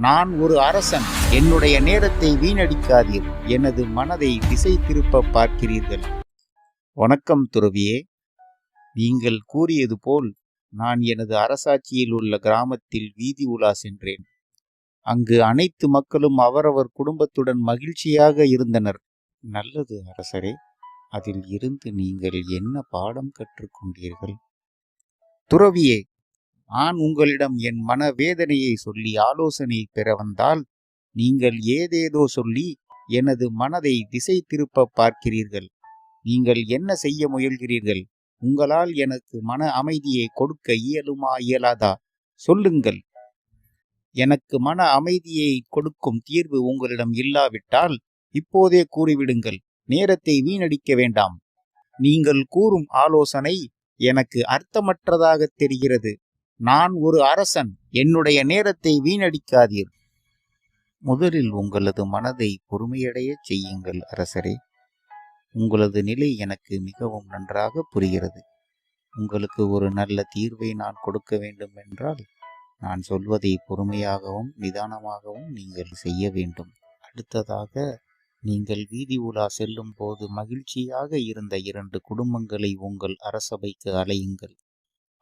நான் ஒரு அரசன். என்னுடைய நேரத்தை வீணடிக்காதீர். எனது மனதை திசை திருப்ப பார்க்கிறீர்கள். வணக்கம் துறவியே. நீங்கள் கூறியது போல் நான் எனது அரசாட்சியில் உள்ள கிராமத்தில் வீதி உலா சென்றேன். அங்கு அனைத்து மக்களும் அவரவர் குடும்பத்துடன் மகிழ்ச்சியாக இருந்தனர். நல்லது அரசரே. அதில் இருந்து நீங்கள் என்ன பாடம் கற்றுக்கொண்டீர்கள்? துறவியே, நான் உங்களிடம் என் மனவேதனையை சொல்லி ஆலோசனை பெற வந்தால் நீங்கள் ஏதேதோ சொல்லி எனது மனதை திசை திருப்ப பார்க்கிறீர்கள். நீங்கள் என்ன செய்ய முயல்கிறீர்கள்? உங்களால் எனக்கு மன அமைதியை கொடுக்க இயலுமா இயலாதா? சொல்லுங்கள். எனக்கு மன அமைதியை கொடுக்கும் தீர்வு உங்களிடம் இல்லாவிட்டால் இப்போதே கூறிவிடுங்கள். நேரத்தை வீணடிக்க வேண்டாம். நீங்கள் கூறும் ஆலோசனை எனக்கு அர்த்தமற்றதாக தெரிகிறது. நான் ஒரு அரசன். என்னுடைய நேரத்தை வீணடிக்காதீர். முதலில் உங்களது மனதை பொறுமையடையச் செய்யுங்கள் அரசரே. உங்களது நிலை எனக்கு மிகவும் நன்றாக புரிகிறது. உங்களுக்கு ஒரு நல்ல தீர்வை நான் கொடுக்க வேண்டும் என்றால் நான் சொல்வதை பொறுமையாகவும் நிதானமாகவும் நீங்கள் செய்ய வேண்டும். அடுத்ததாக, நீங்கள் வீதி உலா செல்லும் போது மகிழ்ச்சியாக இருந்த 2 குடும்பங்களை உங்கள் அரசபைக்கு அழையுங்கள்.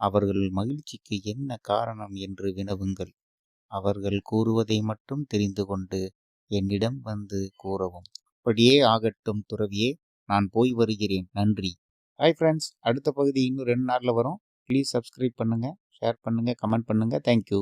அவர்கள் மகிழ்ச்சிக்கு என்ன காரணம் என்று வினவுங்கள். அவர்கள் கூறுவதை மட்டும் தெரிந்து கொண்டு என்னிடம் வந்து கூறவும். அப்படியே ஆகட்டும் துறவியே. நான் போய் வருகிறேன். நன்றி. Hi friends. அடுத்த பகுதி இன்னும் 2 நாளில் வரும். ப்ளீஸ் சப்ஸ்கிரைப் பண்ணுங்கள், ஷேர் பண்ணுங்கள், கமெண்ட் பண்ணுங்கள். தேங்க்யூ.